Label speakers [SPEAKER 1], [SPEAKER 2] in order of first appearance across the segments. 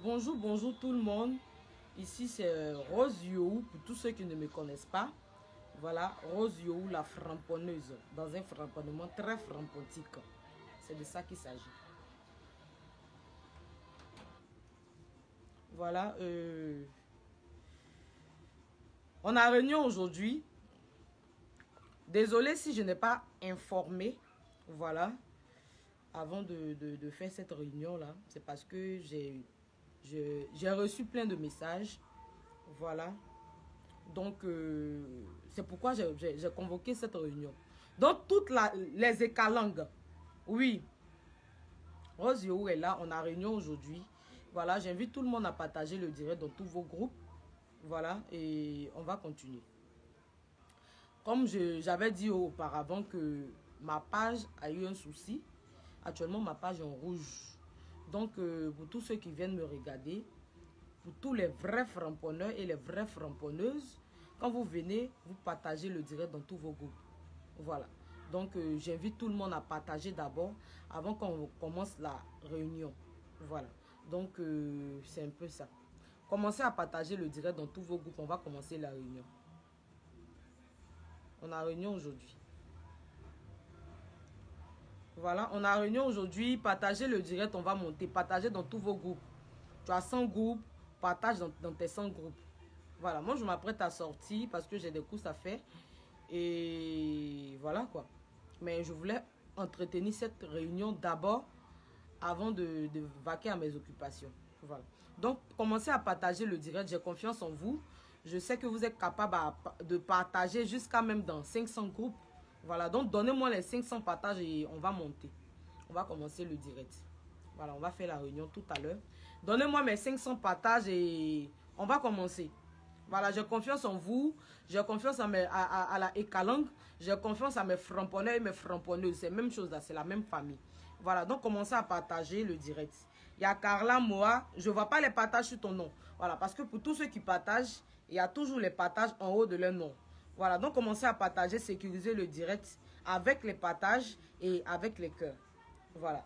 [SPEAKER 1] Bonjour, bonjour tout le monde. Ici c'est Rose You, pour tous ceux qui ne me connaissent pas. Voilà, Rose You, la framponneuse, dans un framponnement très frampontique. C'est de ça qu'il s'agit. Voilà, on a réunion aujourd'hui. Désolé si je n'ai pas informé, voilà, avant de faire cette réunion-là. C'est parce que j'ai reçu plein de messages, voilà. Donc, c'est pourquoi j'ai convoqué cette réunion. Donc, toutes les écalangues, oui, Rose Yo est là, on a réunion aujourd'hui. Voilà, j'invite tout le monde à partager le direct dans tous vos groupes. Voilà, et on va continuer. Comme j'avais dit auparavant que ma page a eu un souci, actuellement ma page est en rouge. Donc, pour tous ceux qui viennent me regarder, pour tous les vrais framponneurs et les vraies framponneuses, quand vous venez, vous partagez le direct dans tous vos groupes. Voilà. Donc, j'invite tout le monde à partager d'abord, avant qu'on commence la réunion. Voilà. Donc, c'est un peu ça. Commencez à partager le direct dans tous vos groupes. On va commencer la réunion. On a réunion aujourd'hui. Voilà, on a réunion aujourd'hui. Partagez le direct, on va monter. Partagez dans tous vos groupes. Tu as 100 groupes, partage dans tes 100 groupes. Voilà, moi je m'apprête à sortir parce que j'ai des courses à faire. Et voilà quoi. Mais je voulais entretenir cette réunion d'abord avant de vaquer à mes occupations. Voilà. Donc, commencez à partager le direct. J'ai confiance en vous. Je sais que vous êtes capable de partager jusqu'à même dans 500 groupes. Voilà, donc donnez-moi les 500 partages et on va monter. On va commencer le direct. Voilà, on va faire la réunion tout à l'heure. Donnez-moi mes 500 partages et on va commencer. Voilà, j'ai confiance en vous. J'ai confiance à la écalangue. J'ai confiance à mes framponneurs et mes framponneuses. C'est la même chose là, c'est la même famille. Voilà, donc commencez à partager le direct. Il y a Carla Moa. Je ne vois pas les partages sur ton nom. Voilà, parce que pour tous ceux qui partagent, il y a toujours les partages en haut de leur nom. Voilà, donc commencez à partager, sécuriser le direct avec les partages et avec les cœurs. Voilà.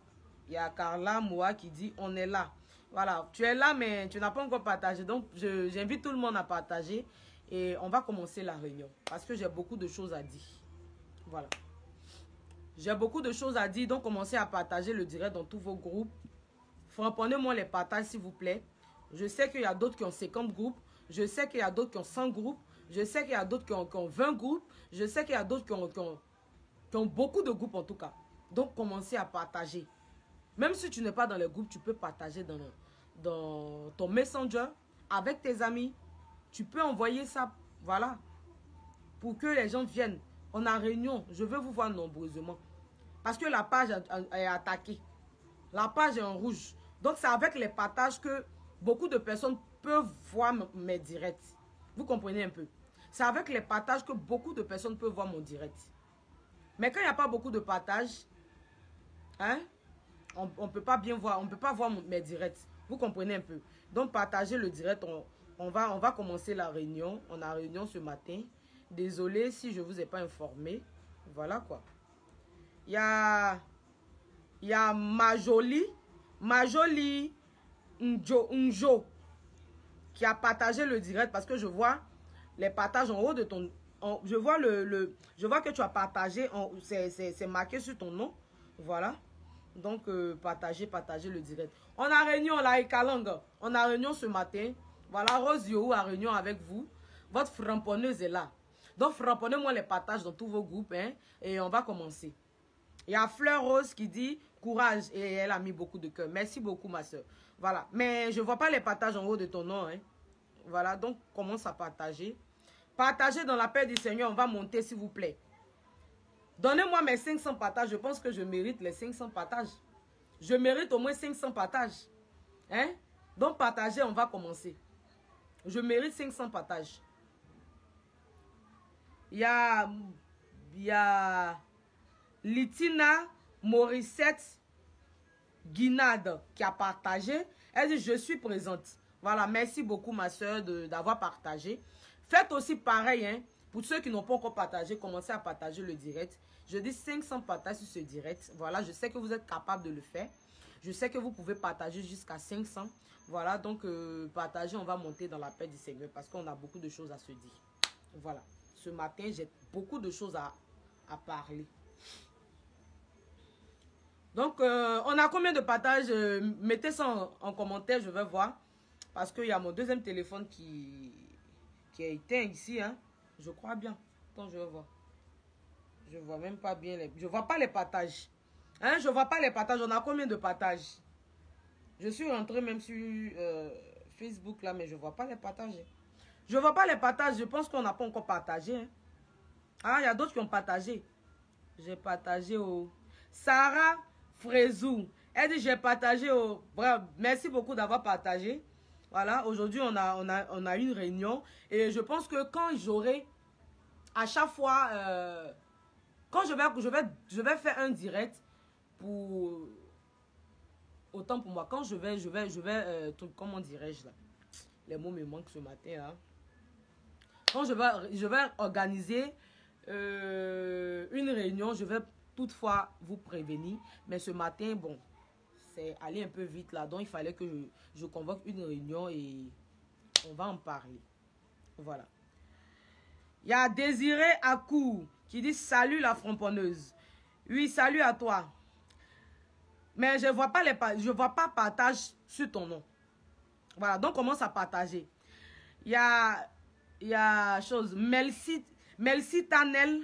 [SPEAKER 1] Il y a Carla Moa qui dit on est là. Voilà, tu es là mais tu n'as pas encore partagé. Donc j'invite tout le monde à partager et on va commencer la réunion. Parce que j'ai beaucoup de choses à dire. Voilà. J'ai beaucoup de choses à dire, donc commencez à partager le direct dans tous vos groupes. Frapponnez-moi les partages s'il vous plaît. Je sais qu'il y a d'autres qui ont 50 groupes. Je sais qu'il y a d'autres qui ont 100 groupes. Je sais qu'il y a d'autres qui ont 20 groupes. Je sais qu'il y a d'autres qui ont beaucoup de groupes en tout cas. Donc commencez à partager. Même si tu n'es pas dans les groupes, tu peux partager dans ton Messenger avec tes amis. Tu peux envoyer ça, voilà, pour que les gens viennent. On a réunion, je veux vous voir nombreusement. Parce que la page est attaquée. La page est en rouge. Donc c'est avec les partages que beaucoup de personnes peuvent voir mes directs. Vous comprenez un peu? C'est avec les partages que beaucoup de personnes peuvent voir mon direct. Mais quand il n'y a pas beaucoup de partages, hein, on ne peut pas bien voir, on ne peut pas voir mes directs. Vous comprenez un peu? Donc partagez le direct, on va commencer la réunion. On a réunion ce matin. Désolé si je ne vous ai pas informé. Voilà quoi. Il y a Majoli Njo qui a partagé le direct parce que je vois les partages en haut de ton... je vois que tu as partagé, c'est marqué sur ton nom. Voilà. Donc, partagez le direct. On a réunion là, Ekalang. On a réunion ce matin. Voilà, Rose Yo a réunion avec vous. Votre framponneuse est là. Donc, framponnez-moi les partages dans tous vos groupes. Hein, et on va commencer. Il y a Fleur Rose qui dit courage. Et elle a mis beaucoup de cœur. Merci beaucoup, ma soeur. Voilà. Mais je ne vois pas les partages en haut de ton nom. Hein. Voilà. Donc, commence à partager. Partagez dans la paix du Seigneur. On va monter, s'il vous plaît. Donnez-moi mes 500 partages. Je pense que je mérite les 500 partages. Je mérite au moins 500 partages. Hein? Donc, partagez, on va commencer. Je mérite 500 partages. Il y a Litina Morissette Guinade qui a partagé. Elle dit, je suis présente. Voilà, merci beaucoup, ma soeur, d'avoir partagé. Faites aussi pareil, hein. Pour ceux qui n'ont pas encore partagé, commencez à partager le direct. Je dis 500 partages sur ce direct. Voilà, je sais que vous êtes capable de le faire. Je sais que vous pouvez partager jusqu'à 500. Voilà, donc partager, on va monter dans la paix du Seigneur parce qu'on a beaucoup de choses à se dire. Voilà, ce matin, j'ai beaucoup de choses à parler. Donc, on a combien de partages? Mettez ça en commentaire, je vais voir. Parce qu'il y a mon deuxième téléphone qui a éteint ici. Hein. Je crois bien. Attends, je vais voir. Je vois même pas bien les... Je vois pas les partages. Hein, je vois pas les partages. On a combien de partages? Je suis rentré même sur Facebook là, mais je vois pas les partages. Je vois pas les partages. Je pense qu'on n'a pas encore partagé. Hein. Ah, il y a d'autres qui ont partagé. J'ai partagé au... Sarah Frézou. Elle dit j'ai partagé au... Bravo. Merci beaucoup d'avoir partagé. Voilà, aujourd'hui on a une réunion. Et je pense que quand j'aurai... À chaque fois... quand je vais faire un direct pour... Autant pour moi. Quand je vais comment dirais-je là? Les mots me manquent ce matin. Hein. Quand je vais organiser une réunion, je vais toutefois vous prévenir. Mais ce matin, bon, c'est allé un peu vite là. Donc, il fallait que je convoque une réunion et on va en parler. Voilà. Il y a Désiré Akou qui dit salut la framponneuse. Oui, salut à toi. Mais je vois pas partage sur ton nom. Voilà, donc commence à partager. Il y a chose, Melcy Tanel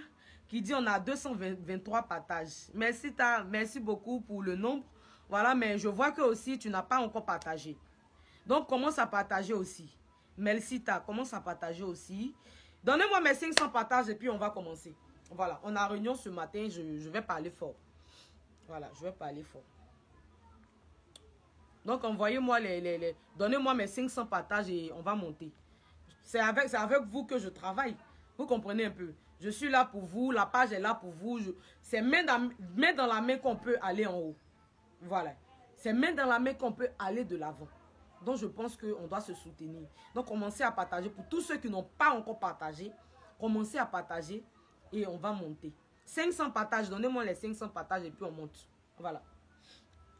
[SPEAKER 1] qui dit on a 223 partages. Merci beaucoup pour le nombre. Voilà, mais je vois que aussi tu n'as pas encore partagé. Donc commence à partager aussi. Melcita, commence à partager aussi. Donnez-moi mes 500 partages et puis on va commencer. Voilà, on a réunion ce matin, je vais parler fort. Voilà, je vais parler fort. Donc envoyez-moi donnez-moi mes 500 partages et on va monter. C'est avec vous que je travaille. Vous comprenez un peu. Je suis là pour vous, la page est là pour vous. C'est main dans la main qu'on peut aller en haut. Voilà. C'est main dans la main qu'on peut aller de l'avant. Donc je pense qu'on doit se soutenir. Donc commencez à partager. Pour tous ceux qui n'ont pas encore partagé, commencez à partager et on va monter. 500 partages, donnez-moi les 500 partages et puis on monte. Voilà.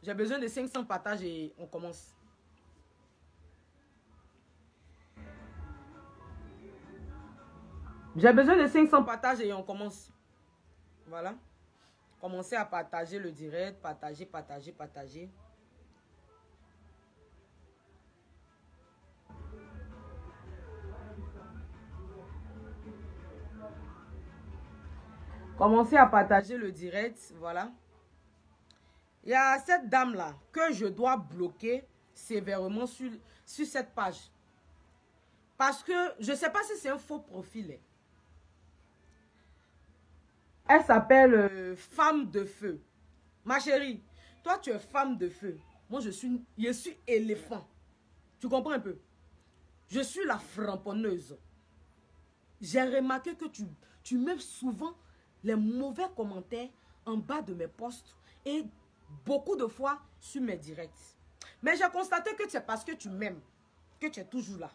[SPEAKER 1] J'ai besoin de 500 partages et on commence. J'ai besoin de 500 partages et on commence. Voilà. Commencez à partager le direct. Partager. Commencez à partager le direct. Voilà. Il y a cette dame-là que je dois bloquer sévèrement sur cette page. Parce que je ne sais pas si c'est un faux profil. Elle s'appelle Femme de Feu. Ma chérie, toi tu es femme de feu. Moi je suis éléphant. Tu comprends un peu? Je suis la framponneuse. J'ai remarqué que tu mets souvent les mauvais commentaires en bas de mes posts et beaucoup de fois sur mes directs. Mais j'ai constaté que c'est parce que tu m'aimes que tu es toujours là.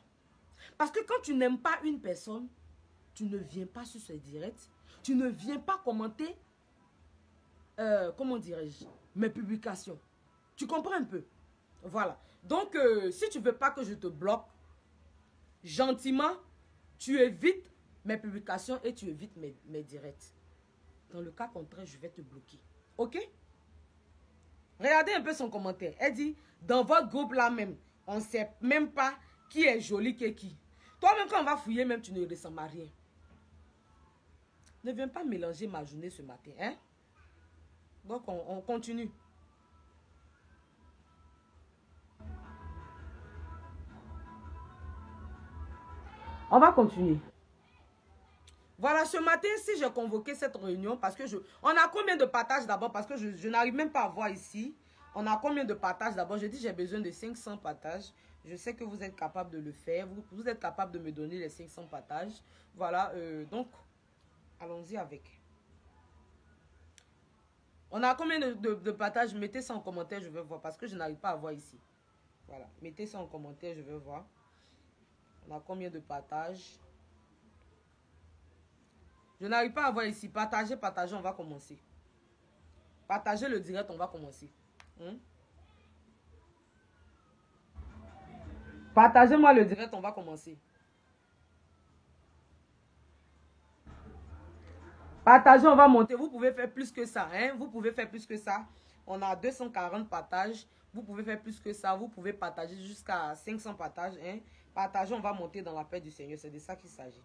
[SPEAKER 1] Parce que quand tu n'aimes pas une personne, tu ne viens pas sur ses directs, tu ne viens pas commenter, comment dirais-je, mes publications. Tu comprends un peu? Voilà. Donc, si tu ne veux pas que je te bloque, gentiment, tu évites mes publications et tu évites mes directs. Dans le cas contraire, je vais te bloquer. Ok? Regardez un peu son commentaire. Elle dit, dans votre groupe là même, on ne sait même pas qui est joli qui. Toi-même, quand on va fouiller, même tu ne ressembles à rien. Ne viens pas mélanger ma journée ce matin. Hein? Donc, on continue. On va continuer. Voilà, ce matin, si j'ai convoqué cette réunion, parce que on a combien de partages d'abord? Parce que je n'arrive même pas à voir ici. On a combien de partages d'abord? Je dis j'ai besoin de 500 partages. Je sais que vous êtes capable de le faire. Vous êtes capable de me donner les 500 partages. Voilà, donc, allons-y avec. On a combien de partages? Mettez ça en commentaire, je vais voir. Parce que je n'arrive pas à voir ici. Voilà, mettez ça en commentaire, je vais voir. On a combien de partages? Je n'arrive pas à voir ici. Partagez, on va commencer. Partagez le direct, on va commencer. Partagez-moi le direct, on va commencer. Partagez, on va monter. Vous pouvez faire plus que ça. Hein? Vous pouvez faire plus que ça. On a 240 partages. Vous pouvez faire plus que ça. Vous pouvez partager jusqu'à 500 partages. Hein? Partagez, on va monter dans la paix du Seigneur. C'est de ça qu'il s'agit.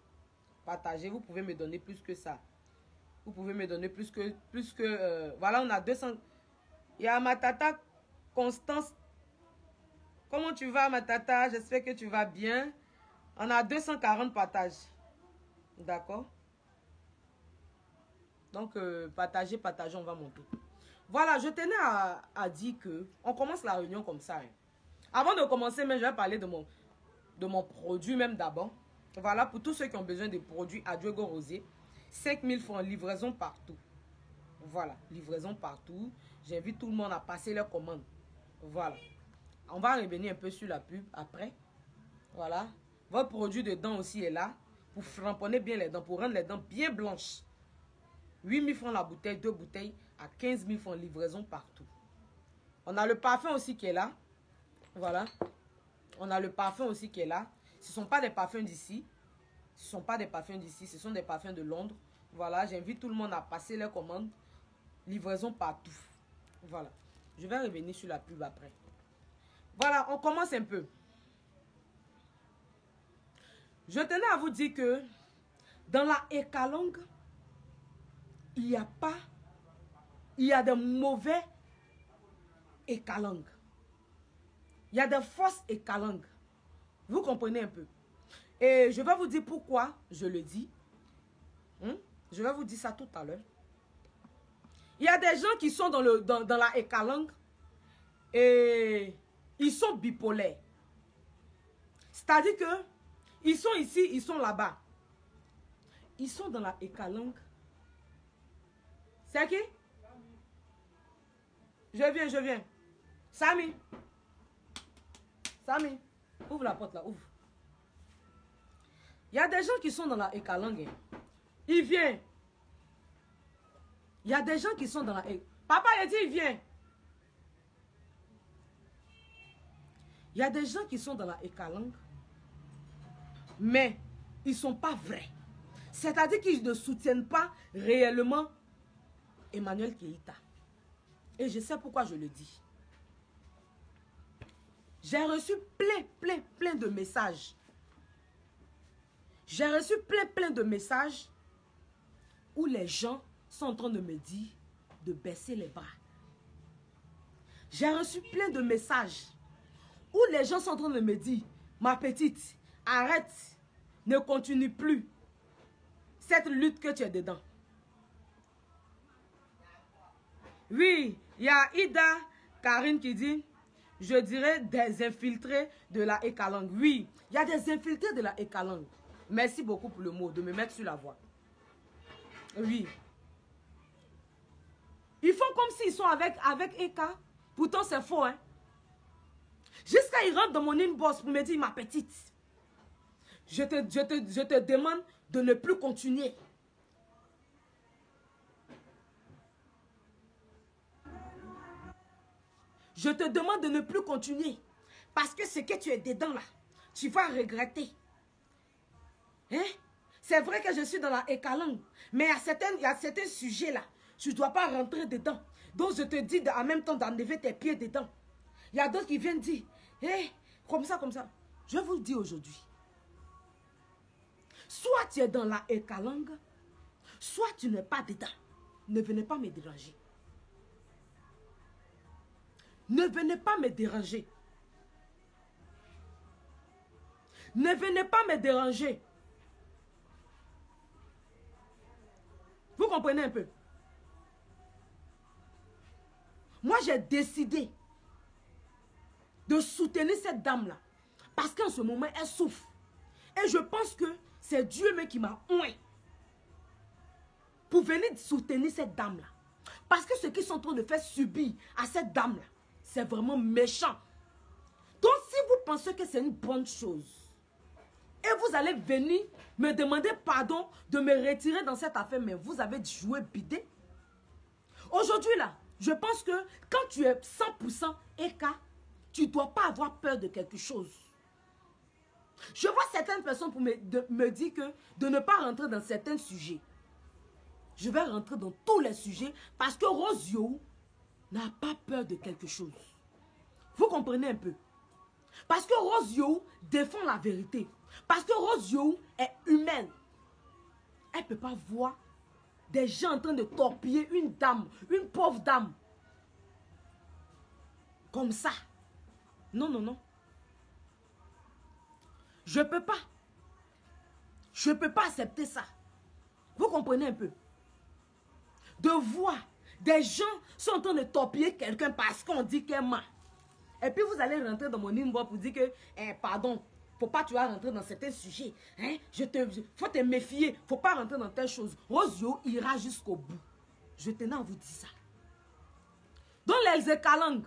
[SPEAKER 1] Partagez, vous pouvez me donner plus que ça. Vous pouvez me donner plus que voilà, on a 200. Il y a ma tata Constance. Comment tu vas, ma tata? J'espère que tu vas bien. On a 240 partages. D'accord? Donc, partagez, on va monter. Voilà, je tenais à dire que on commence la réunion comme ça. Hein. Avant de commencer, mais je vais parler de mon produit même d'abord. Voilà, pour tous ceux qui ont besoin de produits Adjogo Rosé. 5000 francs, livraison partout. Voilà, livraison partout. J'invite tout le monde à passer leur commande. Voilà. On va revenir un peu sur la pub après. Voilà. Votre produit de dents aussi est là. Pour framponner bien les dents, pour rendre les dents bien blanches. 8000 francs la bouteille, 2 bouteilles à 15 000 francs, livraison partout. On a le parfum aussi qui est là. Voilà. On a le parfum aussi qui est là. Ce ne sont pas des parfums d'ici. Ce ne sont pas des parfums d'ici, ce sont des parfums de Londres. Voilà, j'invite tout le monde à passer leurs commandes. Livraison partout. Voilà. Je vais revenir sur la pub après. Voilà, on commence un peu. Je tenais à vous dire que dans la Ekalang, il n'y a pas, il y a de mauvais Ekalang. Il y a de fausses Ekalang. Vous comprenez un peu. Et je vais vous dire pourquoi je le dis. Je vais vous dire ça tout à l'heure. Il y a des gens qui sont dans la Ekalang et ils sont bipolaires. C'est-à-dire que ils sont ici, ils sont là-bas. Ils sont dans la Ekalang. C'est qui? Je viens. Samy. Samy, ouvre la porte là, ouvre. Il y a des gens qui sont dans la Ekalang. Il vient. Il y a des gens qui sont dans la... Papa, il dit, il vient. Il y a des gens qui sont dans la Ekalang, mais ils ne sont pas vrais. C'est-à-dire qu'ils ne soutiennent pas réellement Emmanuel Keïta. Et je sais pourquoi je le dis. J'ai reçu plein de messages. J'ai reçu plein de messages où les gens sont en train de me dire de baisser les bras. J'ai reçu plein de messages où les gens sont en train de me dire, ma petite, arrête, ne continue plus cette lutte que tu es dedans. Oui, il y a Ida Karine qui dit, je dirais des infiltrés de la Ekalang. Oui, il y a des infiltrés de la Ekalang. Merci beaucoup pour le mot, de me mettre sur la voie. Oui. Ils font comme s'ils sont avec Eka. Pourtant, c'est faux, hein. Jusqu'à ils rentrent dans mon inbox pour me dire, ma petite, je te demande de ne plus continuer. Je te demande de ne plus continuer. Parce que ce que tu es dedans là, tu vas regretter. Hein? C'est vrai que je suis dans la Ekalang, mais il y a certains sujets là, tu ne dois pas rentrer dedans. Donc je te dis en même temps d'enlever tes pieds dedans. Il y a d'autres qui viennent dire, hey, comme ça. Je vous le dis aujourd'hui. Soit tu es dans la Ekalang, soit tu n'es pas dedans. Ne venez pas me déranger. Ne venez pas me déranger. Ne venez pas me déranger. Vous comprenez un peu? Moi, j'ai décidé de soutenir cette dame-là. Parce qu'en ce moment, elle souffre. Et je pense que c'est Dieu même qui m'a oint pour venir soutenir cette dame-là. Parce que ce qu'ils sont en train de faire subir à cette dame-là, c'est vraiment méchant. Donc, si vous pensez que c'est une bonne chose, et vous allez venir me demander pardon de me retirer dans cette affaire, mais vous avez joué bidé. Aujourd'hui, là, je pense que quand tu es 100% Eka, tu ne dois pas avoir peur de quelque chose. Je vois certaines personnes pour me dire que de ne pas rentrer dans certains sujets. Je vais rentrer dans tous les sujets parce que Rosio n'a pas peur de quelque chose. Vous comprenez un peu? Parce que Rosio défend la vérité. Parce que Rosio est humaine. Elle ne peut pas voir des gens en train de torpiller une dame, une pauvre dame. Comme ça. Non, non, non. Je ne peux pas. Je ne peux pas accepter ça. Vous comprenez un peu? De voir des gens sont en train de torpiller quelqu'un parce qu'on dit qu'elle ment. Et puis vous allez rentrer dans mon inbox pour dire que, pardon, faut pas tu vas rentrer dans certains sujets. Hein? Faut te méfier. Faut pas rentrer dans telle chose. Rosio ira jusqu'au bout. Je tenais à vous dire ça. Dans les Ekalang,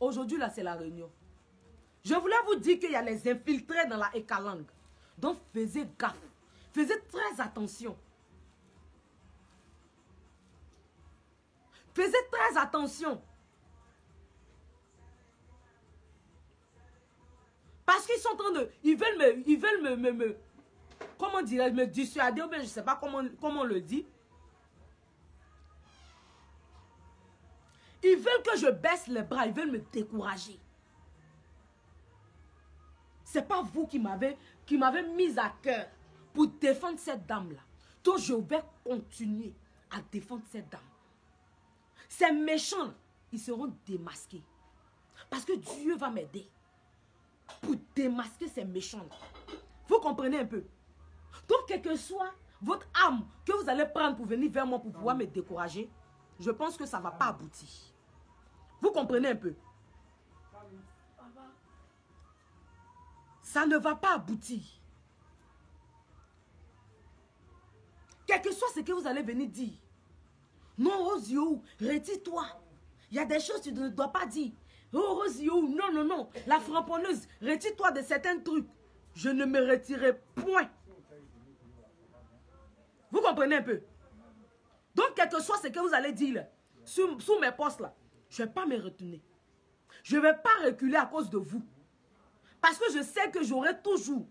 [SPEAKER 1] aujourd'hui là c'est la réunion. Je voulais vous dire qu'il y a les infiltrés dans la Ekalang. Donc faisez gaffe. Faisez très attention. Faisez très attention. Parce qu'ils sont en train de... Ils veulent me comment dirais-je, me dissuader, ou bien je ne sais pas comment on le dit. Ils veulent que je baisse les bras, ils veulent me décourager. Ce n'est pas vous qui m'avez mis à cœur pour défendre cette dame-là. Donc je vais continuer à défendre cette dame. Ces méchants, ils seront démasqués. Parce que Dieu va m'aider pour démasquer ces méchants. Vous comprenez un peu? Donc, quelle que soit votre âme que vous allez prendre pour venir vers moi pour pouvoir me décourager, je pense que ça ne va pas aboutir. Vous comprenez un peu? Ça ne va pas aboutir. Quel que soit ce que vous allez venir dire. Non, Rosio, retire-toi. Il y a des choses que tu ne dois pas dire. Oh, Rosio, non, non, non. La framponneuse, retire-toi de certains trucs. Je ne me retirerai point. Vous comprenez un peu? Donc, quel que soit ce que vous allez dire là, sous mes postes là, je ne vais pas me retenir. Je ne vais pas reculer à cause de vous. Parce que je sais que j'aurai toujours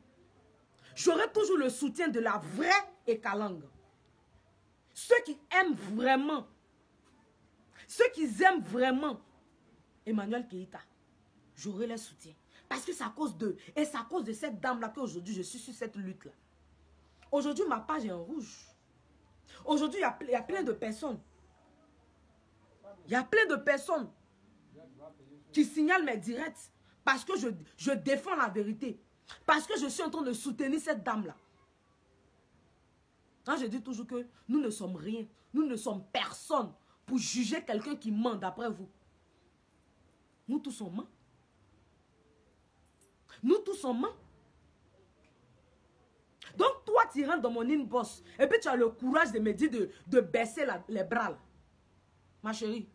[SPEAKER 1] le soutien de la vraie Ekalang. Ceux qui aiment vraiment, ceux qui aiment vraiment Emmanuel Keïta, j'aurai leur soutien. Parce que c'est à cause d'eux. Et c'est à cause de cette dame-là qu'aujourd'hui je suis sur cette lutte-là. Aujourd'hui, ma page est en rouge. Aujourd'hui, il y a plein de personnes. Il y a plein de personnes qui signalent mes directs parce que je défends la vérité. Parce que je suis en train de soutenir cette dame-là. Quand je dis toujours que nous ne sommes rien, nous ne sommes personne pour juger quelqu'un qui ment d'après vous. Nous tous sommes morts. Nous tous sommes morts. Donc toi, tu rentres dans mon inbox et puis tu as le courage de me dire de baisser les bras. Là. Ma chérie,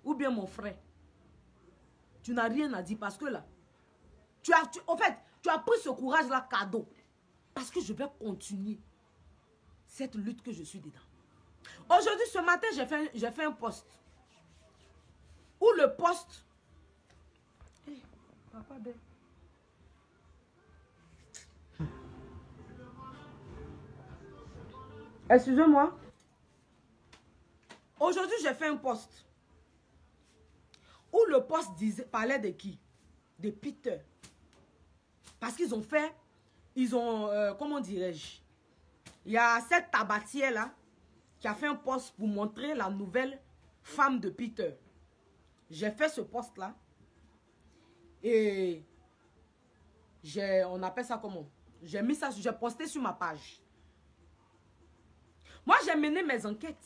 [SPEAKER 1] ou bien mon frère, tu n'as rien à dire parce que là, en fait, tu as pris ce courage-là cadeau. Parce que je vais continuer cette lutte que je suis dedans. Aujourd'hui, ce matin, j'ai fait un post. Où le post... Hey, papa ben. Excusez-moi. Aujourd'hui, j'ai fait un post. Où le post parlait de qui? De Peter. Parce qu'ils ont fait... comment dirais-je? Il y a cette tabatière-là qui a fait un post pour montrer la nouvelle femme de Peter. J'ai fait ce post-là. Et on appelle ça comment? J'ai mis ça, j'ai posté sur ma page. Moi, j'ai mené mes enquêtes.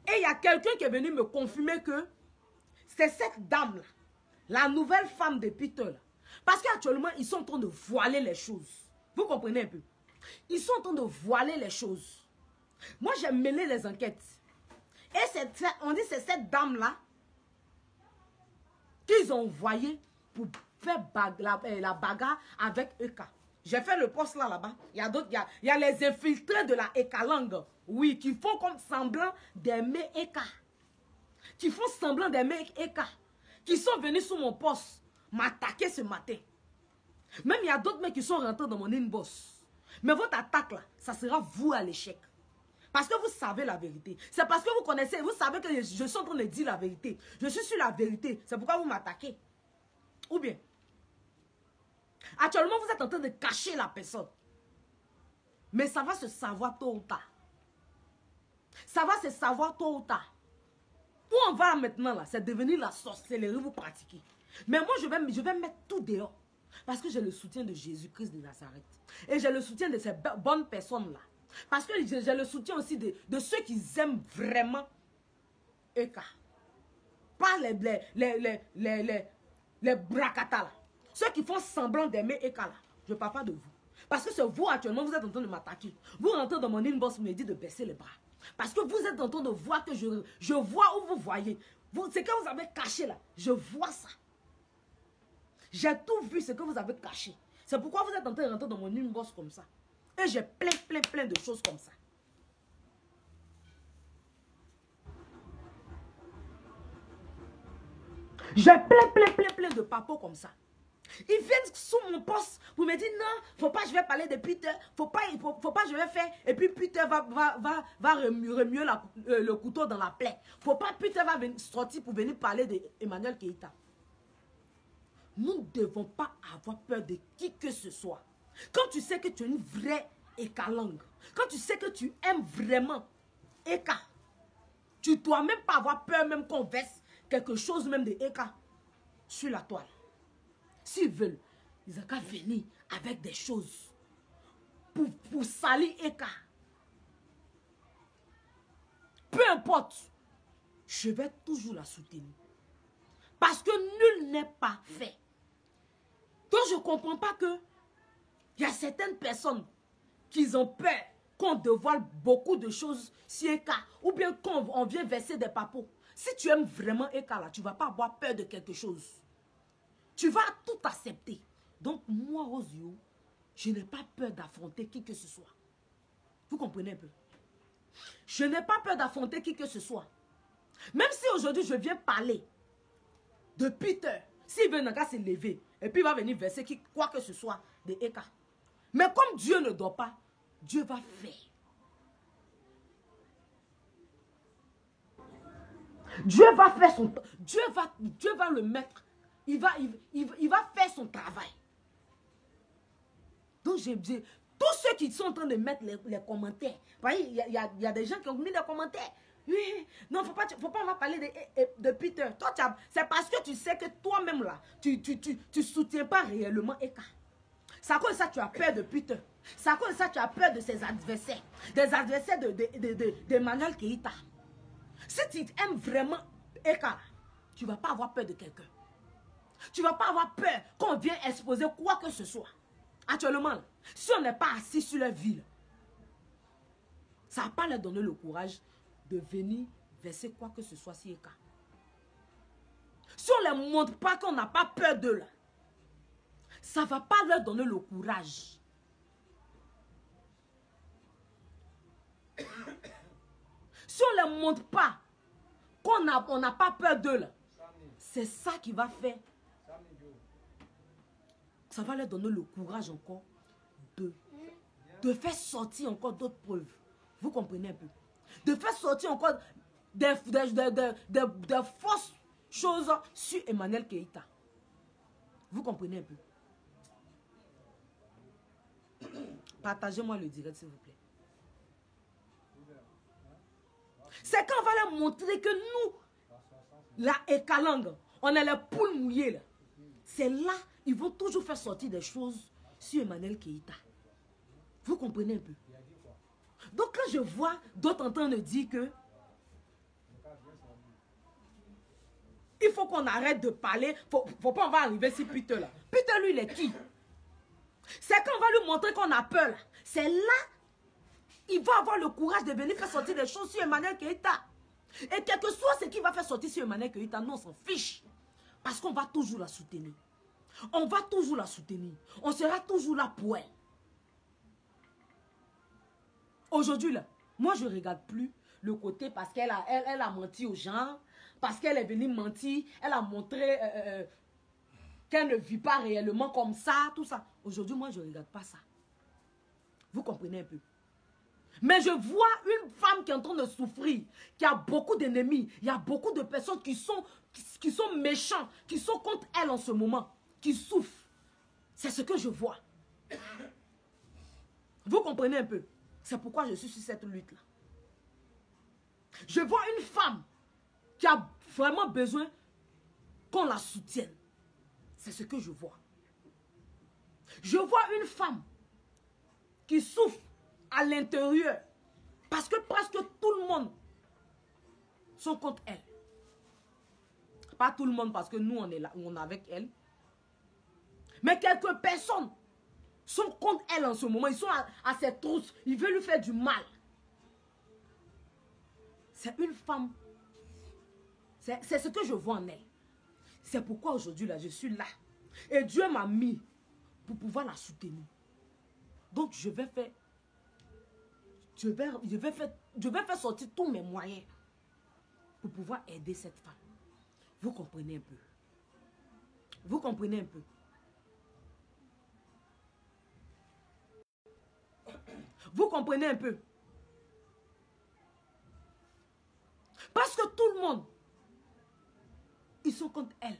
[SPEAKER 1] Et il y a quelqu'un qui est venu me confirmer que c'est cette dame-là, la nouvelle femme de Peter. Là. Parce qu'actuellement, ils sont en train de voiler les choses. Vous comprenez un peu? Ils sont en train de voiler les choses. Moi, j'ai mené les enquêtes. Et on dit que c'est cette dame-là qu'ils ont envoyé pour faire la bagarre avec Eka. J'ai fait le poste là-bas. Il y a d'autres, il y a les infiltrés de la Ekalang. Oui, qui font comme semblant d'aimer Eka. Qui font semblant d'aimer Eka. Qui sont venus sous mon poste m'attaquer ce matin. Même il y a d'autres mecs qui sont rentrés dans mon inbox. Mais votre attaque là, ça sera vous à l'échec. Parce que vous savez la vérité. C'est parce que vous connaissez, vous savez que je suis en train de dire la vérité. Je suis sur la vérité. C'est pourquoi vous m'attaquez. Ou bien, actuellement, vous êtes en train de cacher la personne. Mais ça va se savoir tôt ou tard. Ça va se savoir tôt ou tard. Où on va maintenant là, c'est devenir la sorcellerie, vous pratiquez. Mais moi, je vais mettre tout dehors. Parce que j'ai le soutien de Jésus-Christ de Nazareth. Et j'ai le soutien de ces bonnes personnes-là. Parce que j'ai le soutien aussi de ceux qui aiment vraiment Eka. Pas les bracata là. Ceux qui font semblant d'aimer Eka là. Je ne parle pas de vous. Parce que c'est vous actuellement, vous êtes en train de m'attaquer. Vous rentrez dans mon inbox, vous me dites de baisser les bras. Parce que vous êtes en train de voir que je vois où vous voyez. Ce que vous avez caché là, je vois ça. J'ai tout vu ce que vous avez caché. C'est pourquoi vous êtes en train de rentrer dans mon inbox comme ça. Et j'ai plein de choses comme ça. J'ai plein de papos comme ça. Ils viennent sous mon poste pour me dire non, faut pas je vais parler de Peter, faut pas je vais faire. Et puis Peter va remuer le couteau dans la plaie. Faut pas Peter va sortir pour venir parler d'Emmanuel Keïta. Nous ne devons pas avoir peur de qui que ce soit. Quand tu sais que tu es une vraie Eka langue, quand tu sais que tu aimes vraiment Eka, tu ne dois même pas avoir peur même qu'on verse quelque chose même de Eka sur la toile. S'ils veulent, ils ont qu'à venir avec des choses pour salir Eka. Peu importe, je vais toujours la soutenir. Parce que nul n'est parfait. Donc je ne comprends pas que il y a certaines personnes qui ont peur qu'on dévoile beaucoup de choses sur Eka. Ou bien qu'on vient verser des papos. Si tu aimes vraiment Eka là, tu ne vas pas avoir peur de quelque chose. Tu vas tout accepter. Donc moi, Rosio, je n'ai pas peur d'affronter qui que ce soit. Vous comprenez un peu? Je n'ai pas peur d'affronter qui que ce soit. Même si aujourd'hui je viens parler de Peter, s'il veut n'a qu'à se lever, et puis il va venir verser quoi que ce soit de Eka. Mais comme Dieu ne doit pas, Dieu va faire. Dieu va faire son... Dieu va le mettre. Il va faire son travail. Donc j'ai dit, tous ceux qui sont en train de mettre les commentaires, vous voyez, il y a des gens qui ont mis des commentaires. Oui, non, faut pas on va parler de Peter. Toi, c'est parce que tu sais que toi-même là, tu soutiens pas réellement Eka. C'est à cause de ça que tu as peur de Peter. C'est à cause de ça que tu as peur de ses adversaires. Des adversaires d'Emmanuel Keïta. Si tu aimes vraiment Eka, tu ne vas pas avoir peur de quelqu'un. Tu ne vas pas avoir peur qu'on vienne exposer quoi que ce soit. Actuellement, si on n'est pas assis sur la ville, ça ne va pas leur donner le courage de venir verser quoi que ce soit sur Eka. Si on ne leur montre pas qu'on n'a pas peur d'eux, là, ça ne va pas leur donner le courage. Si on ne leur montre pas qu'on n'a pas peur d'eux, là, c'est ça qui va faire. Ça va leur donner le courage encore de faire sortir encore d'autres preuves. Vous comprenez un peu? De faire sortir encore des fausses choses sur Emmanuel Keïta. Vous comprenez un peu? Partagez-moi le direct, s'il vous plaît. C'est quand on va leur montrer que nous, la Eka langue, on a les poules mouillées là. C'est là, ils vont toujours faire sortir des choses sur Emmanuel Keïta. Vous comprenez un peu? Donc quand je vois d'autres en train de dire que il faut qu'on arrête de parler, faut pas on va arriver si Peter là. Peter lui il est qui? C'est quand on va lui montrer qu'on a peur là. C'est là, il va avoir le courage de venir faire sortir des choses sur Emmanuel Keïta. Et quel que soit ce qu'il va faire sortir sur Emmanuel Keïta, non, on s'en fiche. Parce qu'on va toujours la soutenir. On va toujours la soutenir. On sera toujours là pour elle. Aujourd'hui, là, moi, je ne regarde plus le côté parce qu'elle a menti aux gens, parce qu'elle est venue mentir, elle a montré qu'elle ne vit pas réellement comme ça, tout ça. Aujourd'hui, moi, je ne regarde pas ça. Vous comprenez un peu? Mais je vois une femme qui est en train de souffrir, qui a beaucoup d'ennemis. Il y a beaucoup de personnes qui sont méchants, qui sont contre elle en ce moment, qui souffrent. C'est ce que je vois. Vous comprenez un peu? C'est pourquoi je suis sur cette lutte-là. Je vois une femme qui a vraiment besoin qu'on la soutienne. C'est ce que je vois. Je vois une femme qui souffre à l'intérieur parce que presque tout le monde sont contre elle. Pas tout le monde parce que nous on est là, on est avec elle. Mais quelques personnes sont contre elle en ce moment. Ils sont à ses trousses. Ils veulent lui faire du mal. C'est une femme. C'est ce que je vois en elle. C'est pourquoi aujourd'hui là, je suis là. Et Dieu m'a mis pour pouvoir la soutenir. Donc je vais faire. Je vais faire sortir tous mes moyens pour pouvoir aider cette femme. Vous comprenez un peu? Vous comprenez un peu? Vous comprenez un peu? Parce que tout le monde, ils sont contre elle.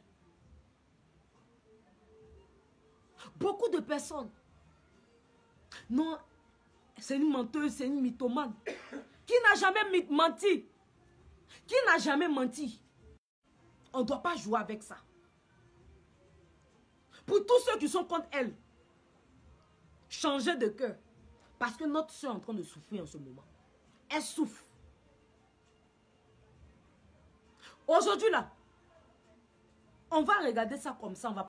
[SPEAKER 1] Beaucoup de personnes. Non, c'est une menteuse, c'est une mythomane. Qui n'a jamais menti? Qui n'a jamais menti? On ne doit pas jouer avec ça. Pour tous ceux qui sont contre elle, changez de cœur. Parce que notre soeur est en train de souffrir en ce moment. Elle souffre. Aujourd'hui là, on va regarder ça comme ça, on va